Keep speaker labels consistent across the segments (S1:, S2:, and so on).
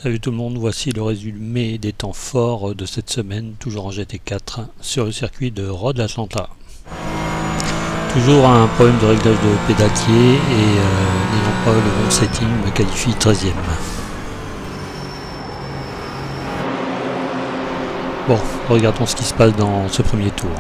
S1: Salut tout le monde, voici le résumé des temps forts de cette semaine, toujours en GT4, sur le circuit de Road Atlanta. Toujours un problème de réglage de pédalier et n'ayant pas le bon setting, me qualifie 13ème. Bon, regardons ce qui se passe dans ce premier tour.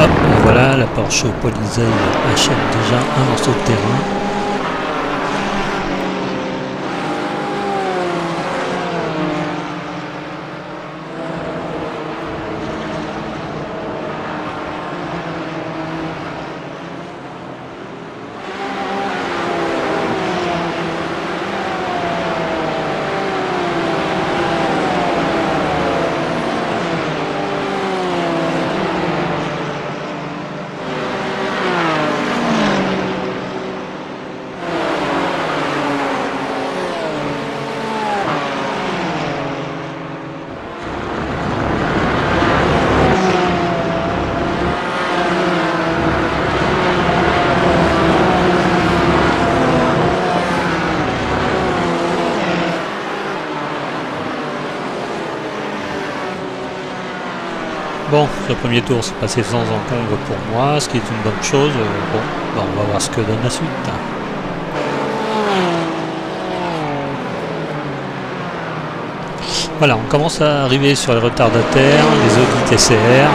S1: Hop, et voilà, la Porsche Polizei achète déjà un morceau de terrain. Bon, le premier tour s'est passé sans encombre pour moi, ce qui est une bonne chose. Bon, on va voir ce que donne la suite. Voilà, on commence à arriver sur les retardataires, les Audi TCR.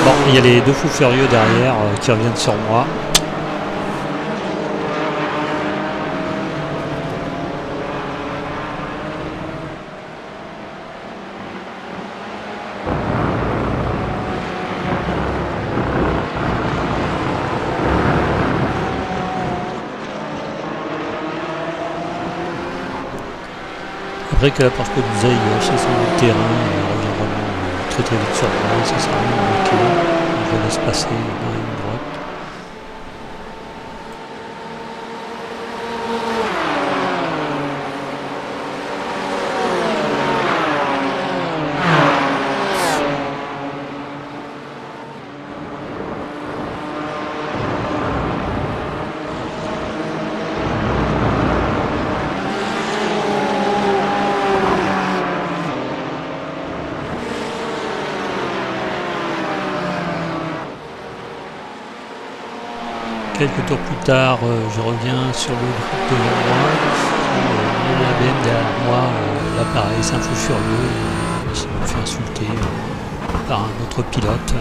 S1: Bon, il y a les deux fous furieux derrière qui reviennent sur moi. Après que la Porsche Polizei chez son terrain revient vraiment très vite sur moi, ça sera vraiment bloqué. Je laisse passer dans la ligne droite. Quelques tours plus tard, je reviens sur le groupe devant moi. La BM derrière moi, l'appareil, c'est un fou furieux. Il me fait insulter par un autre pilote.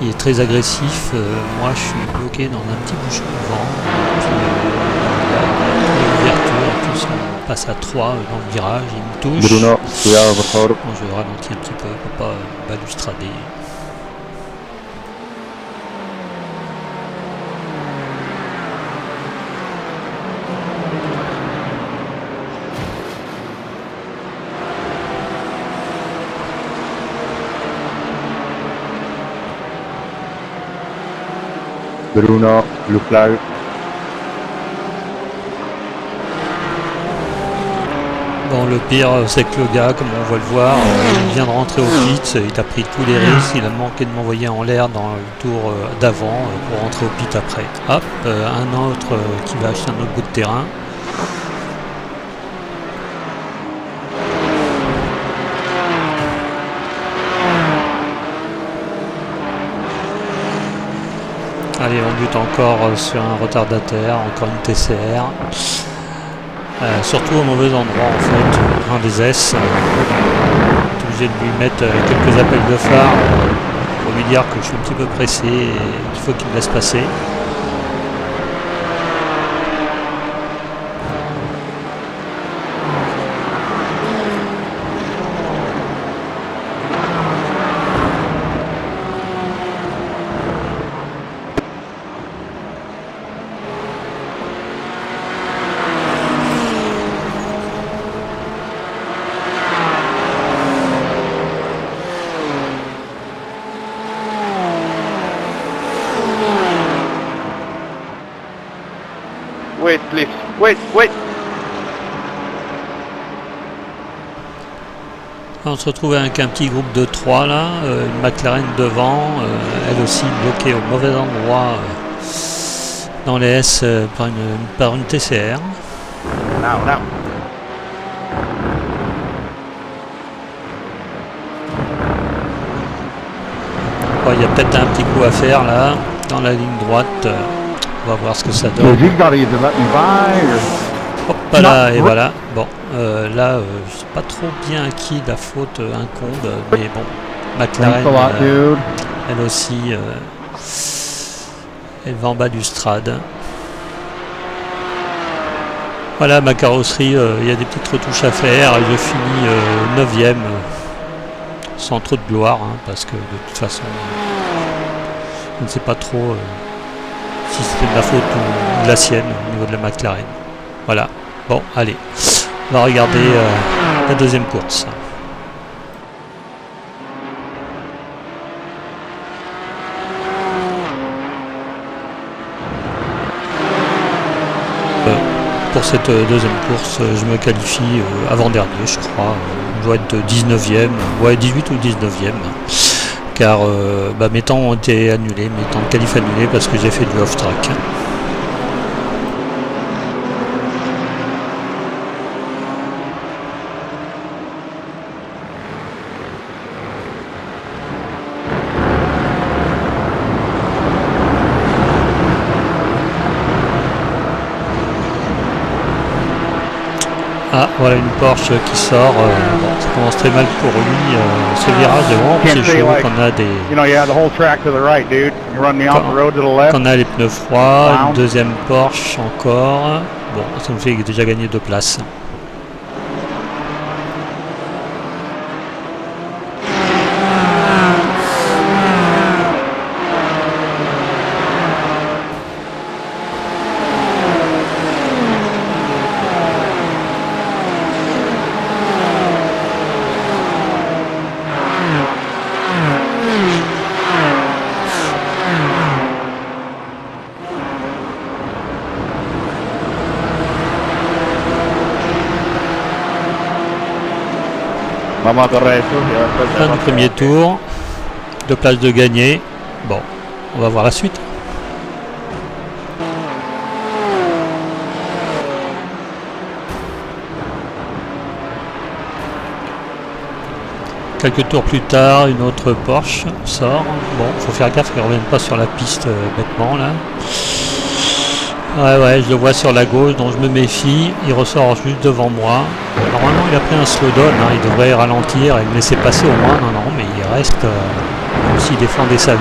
S1: Il est très agressif. Moi, je suis bloqué dans un petit bouchon de vent. Il y a une ouverture. En plus, on passe à 3 dans le virage. Il me touche.
S2: Bruno,
S1: Bon, je ralentis un petit peu pour pas balustrader.
S2: Bruno, blue flag.
S1: Bon, le pire, c'est que le gars, comme on va le voir, il vient de rentrer au pit, il a pris tous les risques, il a manqué de m'envoyer en l'air dans le tour d'avant pour rentrer au pit après. Hop, un autre qui va acheter un autre bout de terrain. Allez, on bute encore sur un retardataire, encore une TCR. Surtout au mauvais endroit en fait, un des S. Je suis obligé de lui mettre quelques appels de phare pour lui dire que je suis un petit peu pressé et qu'il faut qu'il me laisse passer.
S3: Wait, please. Wait, wait.
S1: On se retrouve avec un petit groupe de 3 là, une McLaren devant, elle aussi bloquée au mauvais endroit dans les S par une TCR. Il y a peut-être un petit coup à faire là, dans la ligne droite. On va voir ce que ça donne. Hop là, et voilà. Bon, là, je sais pas trop bien à qui la faute incombe, mais bon, McLaren, elle aussi, elle va en bas du strade. Voilà, ma carrosserie, il y a des petites retouches à faire, et je finis 9ème, sans trop de gloire, hein, parce que de toute façon, je ne sais pas trop si c'était de ma faute ou de la sienne au niveau de la McLaren. Voilà, bon, allez, on va regarder la deuxième course. Pour cette deuxième course, je me qualifie avant-dernier, je crois. Je dois être 19ème, ouais, 18 ou 19ème. Car mes temps ont été annulés, mes temps de qualif annulés parce que j'ai fait du off-track. Ah, voilà une Porsche qui sort. Bon, ça commence très mal pour lui. Ce virage est vraiment piégeux. Qu'on a les pneus froids. Une deuxième Porsche encore. Bon, ça nous fait déjà gagner 2 places. Fin du premier tour, 2 places de gagné. Bon, on va voir la suite. Quelques tours plus tard, une autre Porsche sort. Bon, faut faire gaffe qu'elle ne revienne pas sur la piste bêtement là. Ouais, je le vois sur la gauche, donc je me méfie. Il ressort juste devant moi. Normalement, il a pris un slow down, hein. Il devrait ralentir et me laisser passer au moins. Non, mais il reste comme s'il défendait sa vie.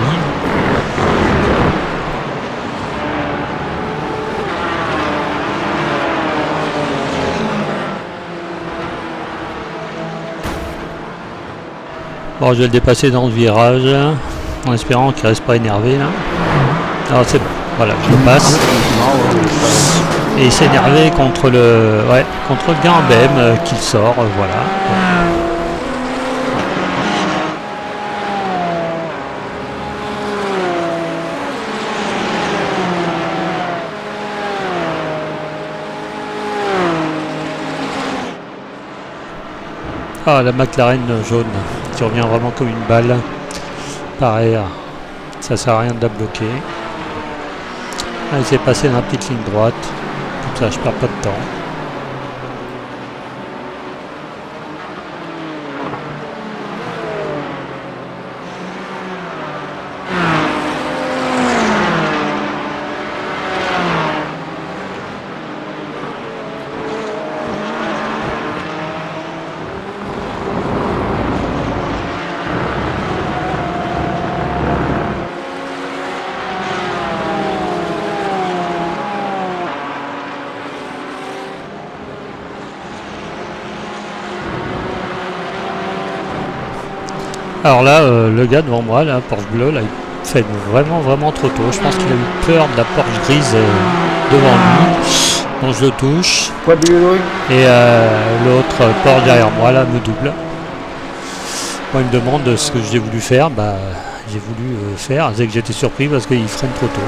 S1: Bon, je vais le dépasser dans le virage, en espérant qu'il ne reste pas énervé là. Alors c'est bon. Voilà, je le passe. Et il s'est énervé contre le gars en BM qu'il sort, voilà. Ah, la McLaren jaune qui revient vraiment comme une balle. Pareil, ça sert à rien de la bloquer. Il s'est passé dans la petite ligne droite, comme ça je perds pas de temps. Alors là, le gars devant moi, la Porsche bleue, là, il fait vraiment trop tôt. Je pense qu'il a eu peur de la Porsche grise devant lui. Donc je le touche. Et l'autre Porsche derrière moi, là, me double. Moi, il me demande ce que j'ai voulu faire. Bah, j'ai voulu faire. C'est que j'étais surpris parce qu'il freine trop tôt.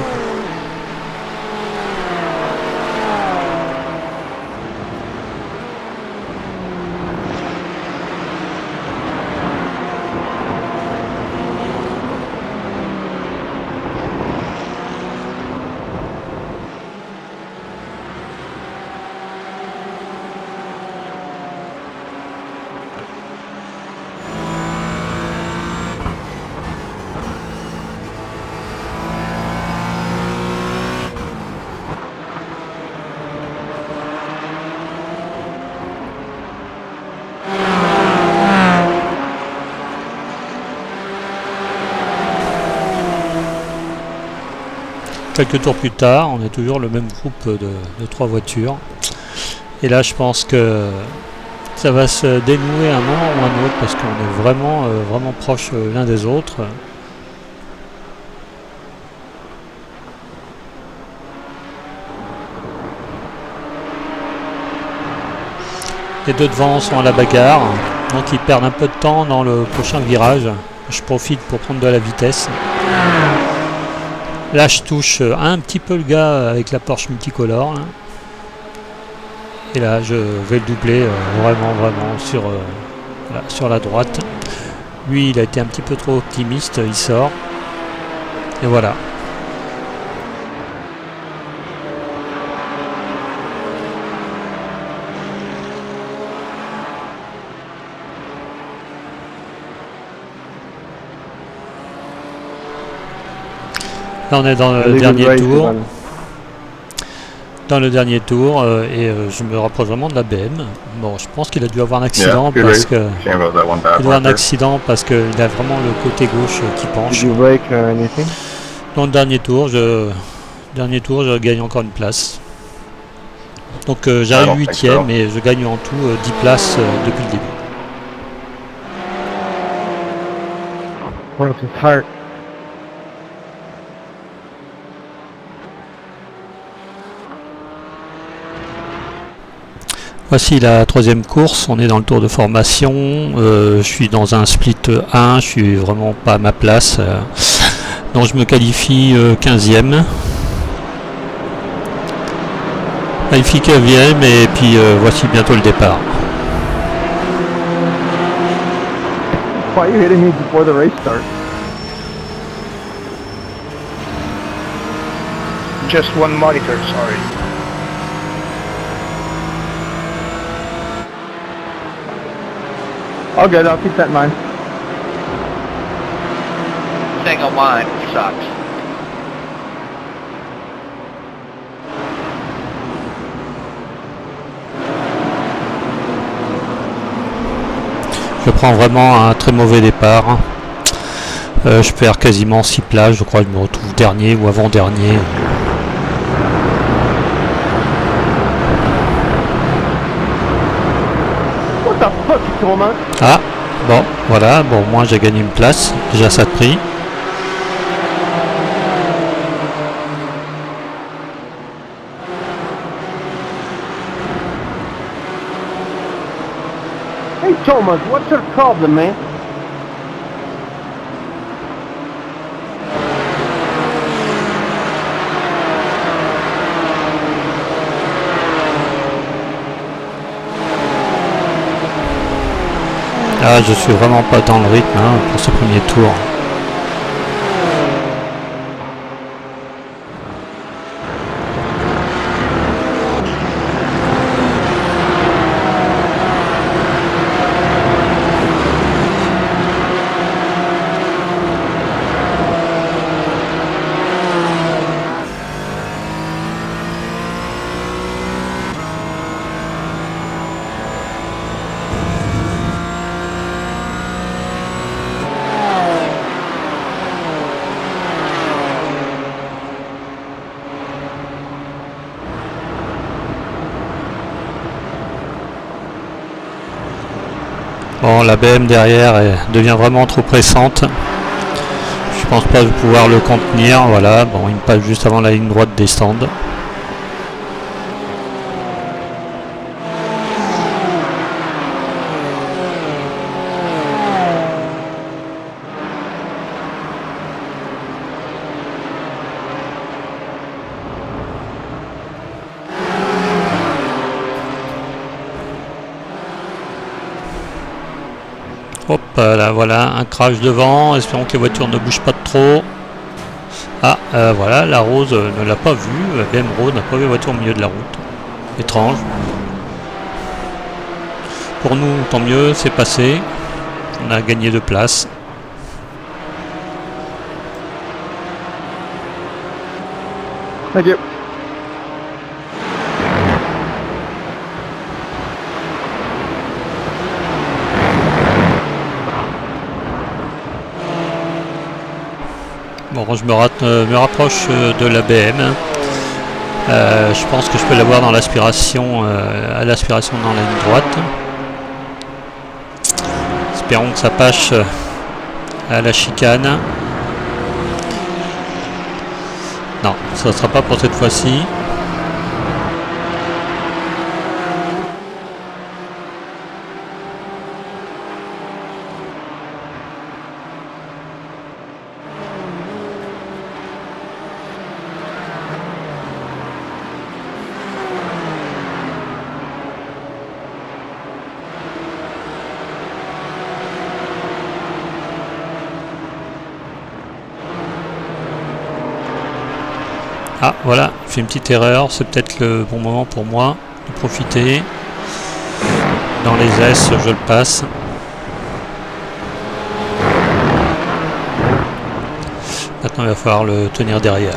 S1: quelques tours plus tard, on est toujours le même groupe de 3 voitures. Et là, je pense que ça va se dénouer à un moment ou un autre parce qu'on est vraiment proches l'un des autres. Les deux devant sont à la bagarre, donc ils perdent un peu de temps dans le prochain virage. Je profite pour prendre de la vitesse. Là, je touche un petit peu le gars avec la Porsche multicolore. Là. Et là, je vais le doubler vraiment sur la droite. Lui, il a été un petit peu trop optimiste, il sort. Et voilà. Là, on est dans le dernier tour. Dans le dernier tour, je me rapproche vraiment de la BM. Bon, je pense qu'il a dû avoir un accident parce que il a un accident parce qu'il a vraiment le côté gauche qui penche. Dans le dernier tour, je gagne encore une place. Donc j'arrive 8ème et je gagne en tout 10 places depuis le début. Voici la 3e course, on est dans le tour de formation, je suis dans un split 1, je suis vraiment pas à ma place, donc je me qualifie 15ème. Qualifie 15ème et puis voici bientôt le départ.
S3: Why are you hitting me before the race starts?
S4: Just one monitor, sorry.
S3: All good, I'll keep that in mind.
S4: Single line sucks.
S1: Je prends vraiment un très mauvais départ. Je perds quasiment 6 places, je crois que je me retrouve dernier ou avant-dernier.
S3: What the fuck, Thomas?
S1: Ah, bon, voilà, bon, moi j'ai gagné une place, déjà ça de prix.
S3: Hey Thomas, what's your problem, man?
S1: Ah, je suis vraiment pas dans le rythme pour ce premier tour. Bon, la BM derrière devient vraiment trop pressante. Je pense pas pouvoir le contenir. Voilà, bon, il me passe juste avant la ligne droite des stands. Hop là, voilà, un crash devant, espérons que les voitures ne bougent pas de trop. Ah, voilà, la Rose ne l'a pas vu, la BM Rose n'a pas vu la voiture au milieu de la route. Étrange. Pour nous, tant mieux, c'est passé. On a gagné 2 places.
S3: Thank you.
S1: Bon, Bon, je me rapproche de l'ABM. Je pense que je peux l'avoir dans l'aspiration, à l'aspiration dans la ligne droite. Espérons que ça passe à la chicane. Non, ça ne sera pas pour cette fois-ci. Ah voilà, j'ai fait une petite erreur, c'est peut-être le bon moment pour moi de profiter. Dans les S, je le passe. Maintenant il va falloir le tenir derrière.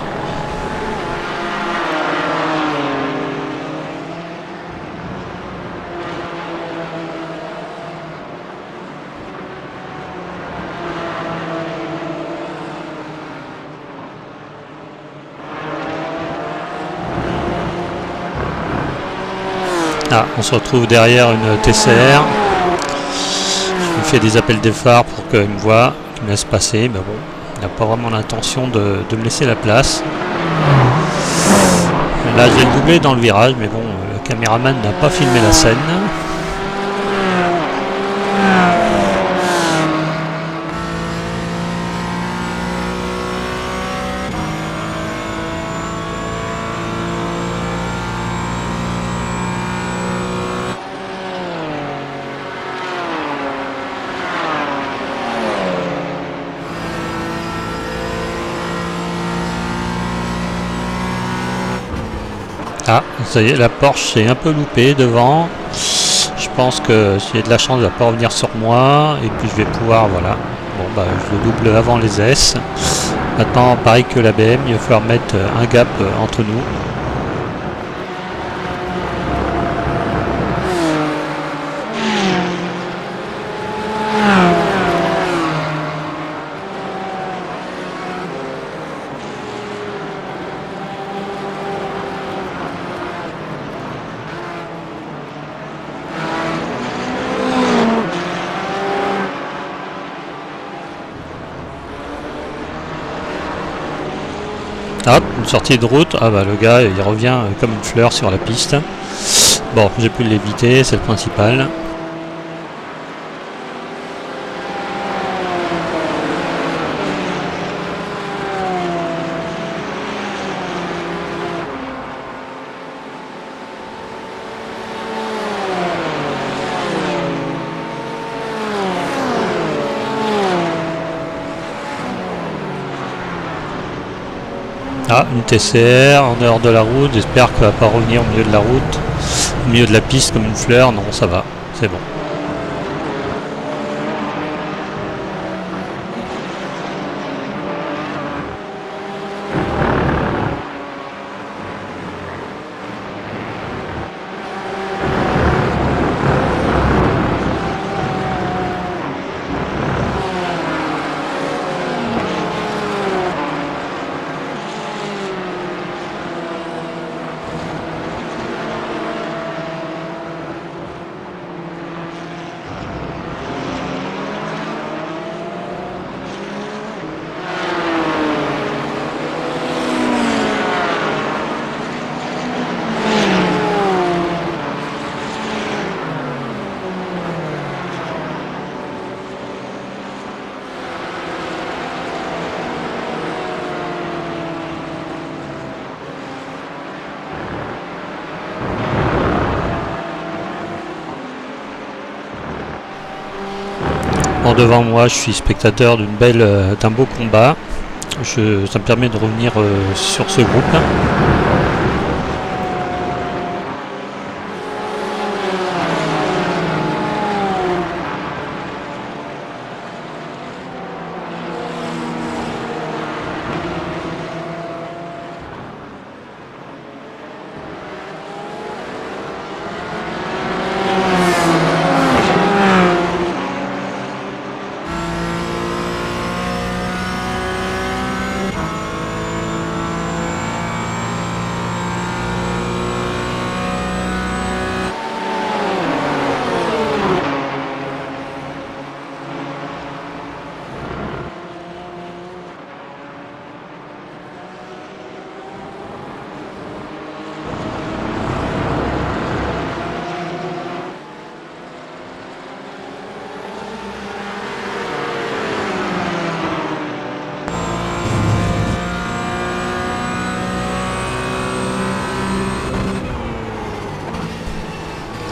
S1: Ah, on se retrouve derrière une TCR. Je lui fais des appels des phares pour qu'il me voie, qu'il me laisse passer. Mais bon, il n'a pas vraiment l'intention de me laisser la place. Là, j'ai le doublé dans le virage, mais bon, le caméraman n'a pas filmé la scène. Ah, ça y est, la Porsche s'est un peu loupée devant. Je pense que s'il y a de la chance, elle va pas revenir sur moi. Et puis je vais pouvoir, voilà. Bon, bah, je le double avant les S. Maintenant, pareil que la BM, il va falloir mettre un gap entre nous. Hop, une sortie de route. Ah bah le gars il revient comme une fleur sur la piste. Bon, j'ai pu l'éviter, c'est le principal. Ah, une TCR en dehors de la route, j'espère qu'elle va pas revenir au milieu de la route, au milieu de la piste comme une fleur. Non, ça va, c'est bon. Devant moi, je suis spectateur d'un beau combat. Ça me permet de revenir sur ce groupe.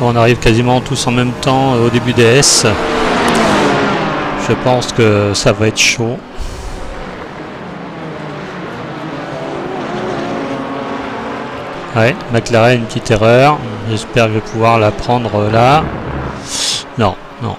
S1: On arrive quasiment tous en même temps au début des S. Je pense que ça va être chaud. Ouais, McLaren, une petite erreur. J'espère que je vais pouvoir la prendre là. Non, non.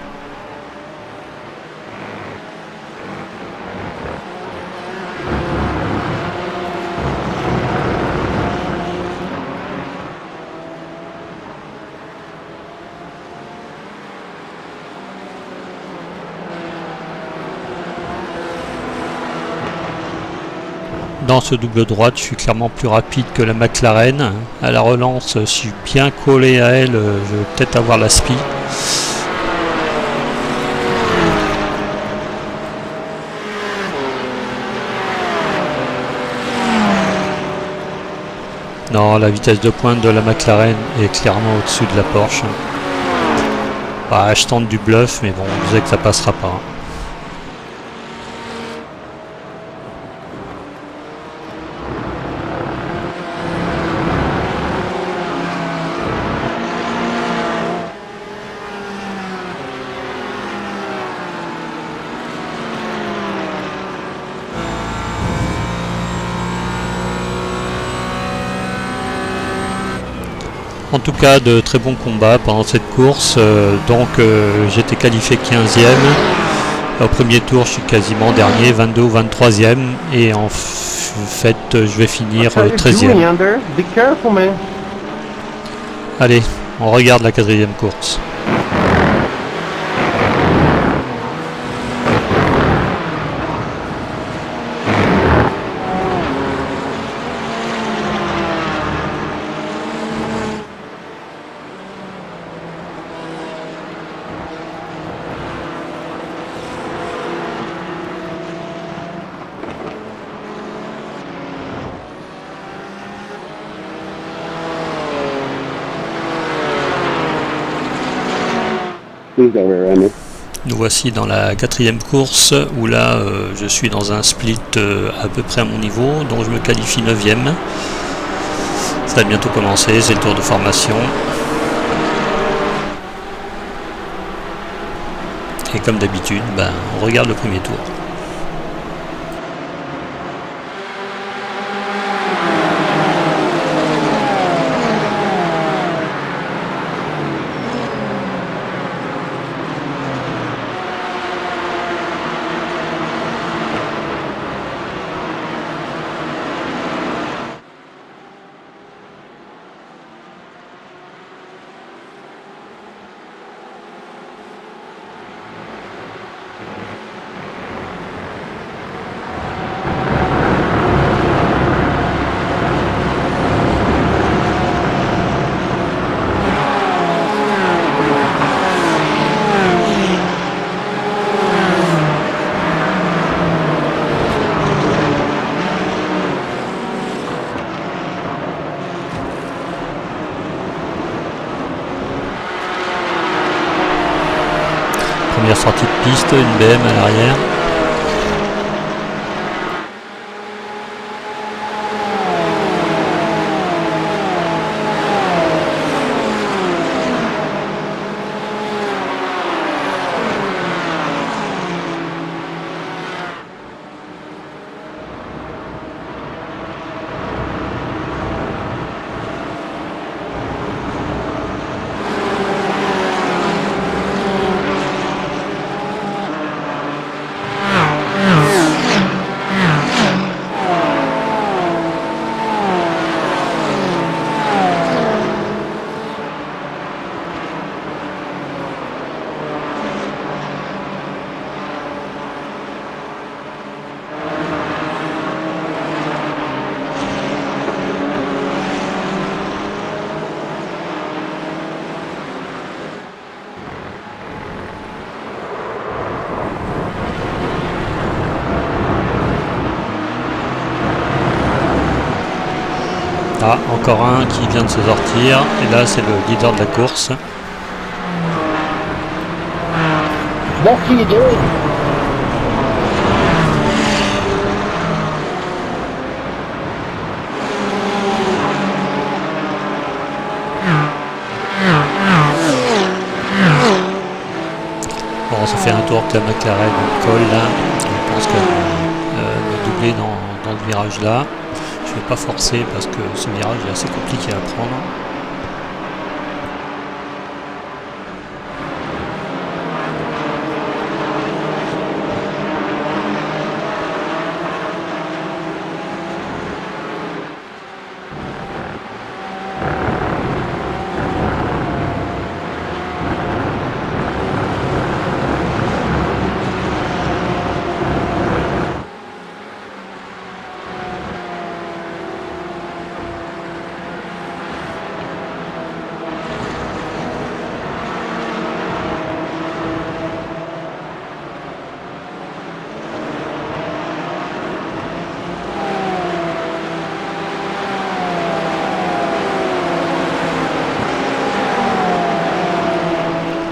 S1: Dans ce double droite, je suis clairement plus rapide que la McLaren. À la relance, je suis bien collé à elle, je vais peut-être avoir la SPI. Non, la vitesse de pointe de la McLaren est clairement au-dessus de la Porsche. Bah, je tente du bluff, mais bon, je sais que ça passera pas. En tout cas, de très bons combats pendant cette course. J'étais qualifié 15e. Au premier tour, je suis quasiment dernier, 22 ou 23e. Et en fait, je vais finir 13e. Allez, on regarde la 4e course. Nous voici dans la 4e course où là je suis dans un split à peu près à mon niveau, dont je me qualifie 9e. Ça va bientôt commencer, c'est le tour de formation. Et comme d'habitude, on regarde le premier tour. Première sortie de piste, une BM à l'arrière. Ah, encore un qui vient de se sortir. Et là, c'est le leader de la course. ça fait un tour que la McLaren colle là. Je pense qu'elle me doubler dans le virage là. Je vais pas forcer parce que ce virage est assez compliqué à prendre.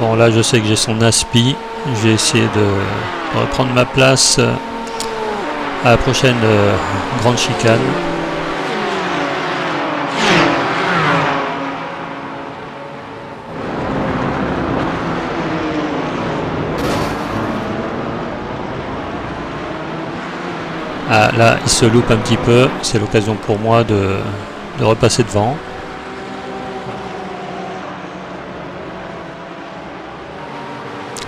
S1: Bon là je sais que j'ai son aspi, je vais essayer de reprendre ma place à la prochaine grande chicane. Ah là il se loupe un petit peu, c'est l'occasion pour moi de repasser devant.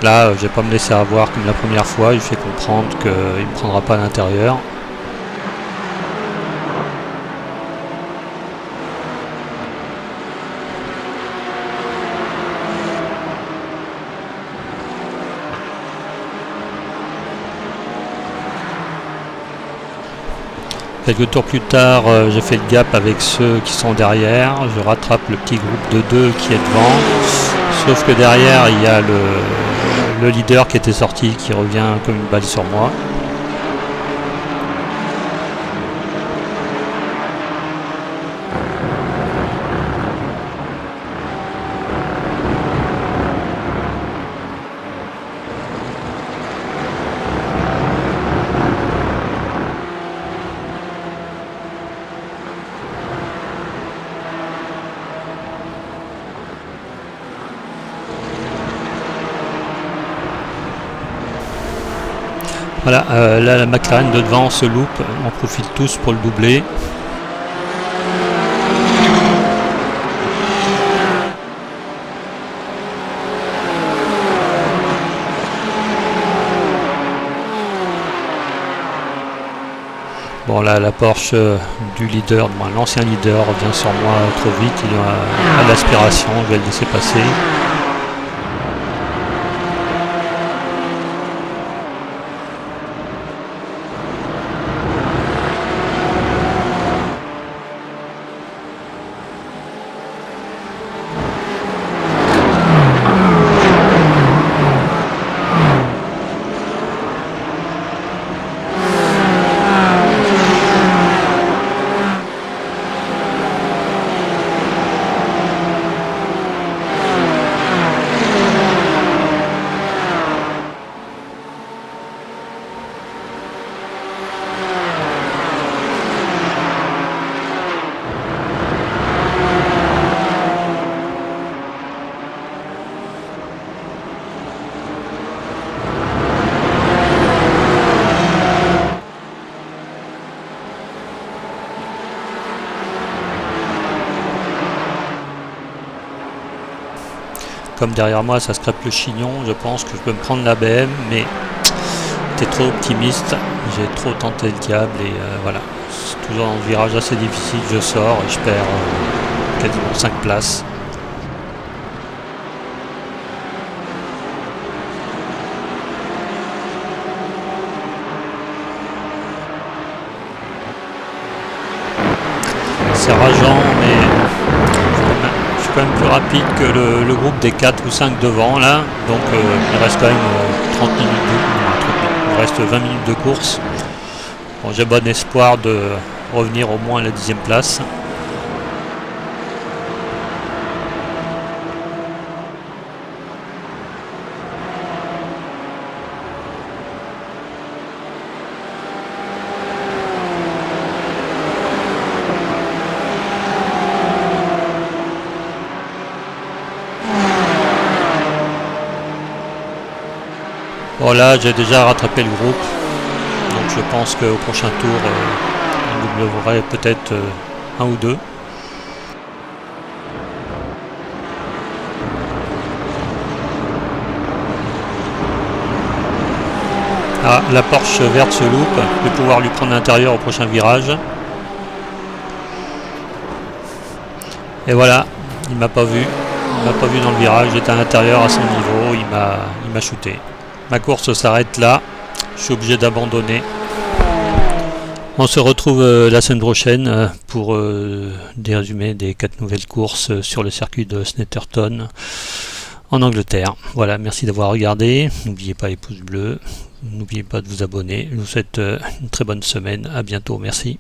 S1: Là, je vais pas me laisser avoir comme la première fois, il fait comprendre qu'il ne me prendra pas à l'intérieur. Quelques tours plus tard, j'ai fait le gap avec ceux qui sont derrière, je rattrape le petit groupe de 2 qui est devant, sauf que derrière il y a le leader qui était sorti qui revient comme une balle sur moi. Voilà, là la McLaren de devant se loupe, on profite tous pour le doubler. Bon là la Porsche du leader, l'ancien leader revient sur moi trop vite, il est à l'aspiration, je vais le laisser passer. Comme derrière moi ça scrape le chignon, je pense que je peux me prendre la BM, mais j'étais trop optimiste, j'ai trop tenté le diable et voilà. C'est toujours un virage assez difficile, je sors et je perds quasiment 5 places. C'est rageant, mais je suis quand même plus rapide que le groupe des 4 ou 5 devant là, donc il reste quand même 30 minutes il reste 20 minutes de course. Bon, j'ai bon espoir de revenir au moins à la 10e place. Voilà, j'ai déjà rattrapé le groupe. Donc je pense qu'au prochain tour, on doublerait peut-être un ou deux. Ah, la Porsche verte se loupe. Je vais pouvoir lui prendre l'intérieur au prochain virage. Et voilà, il m'a pas vu. Il m'a pas vu dans le virage, j'étais à l'intérieur à son niveau, il m'a shooté. Ma course s'arrête là, je suis obligé d'abandonner. On se retrouve la semaine prochaine pour des résumés des 4 nouvelles courses sur le circuit de Snetterton en Angleterre. Voilà, merci d'avoir regardé. N'oubliez pas les pouces bleus, n'oubliez pas de vous abonner. Je vous souhaite une très bonne semaine. À bientôt, merci.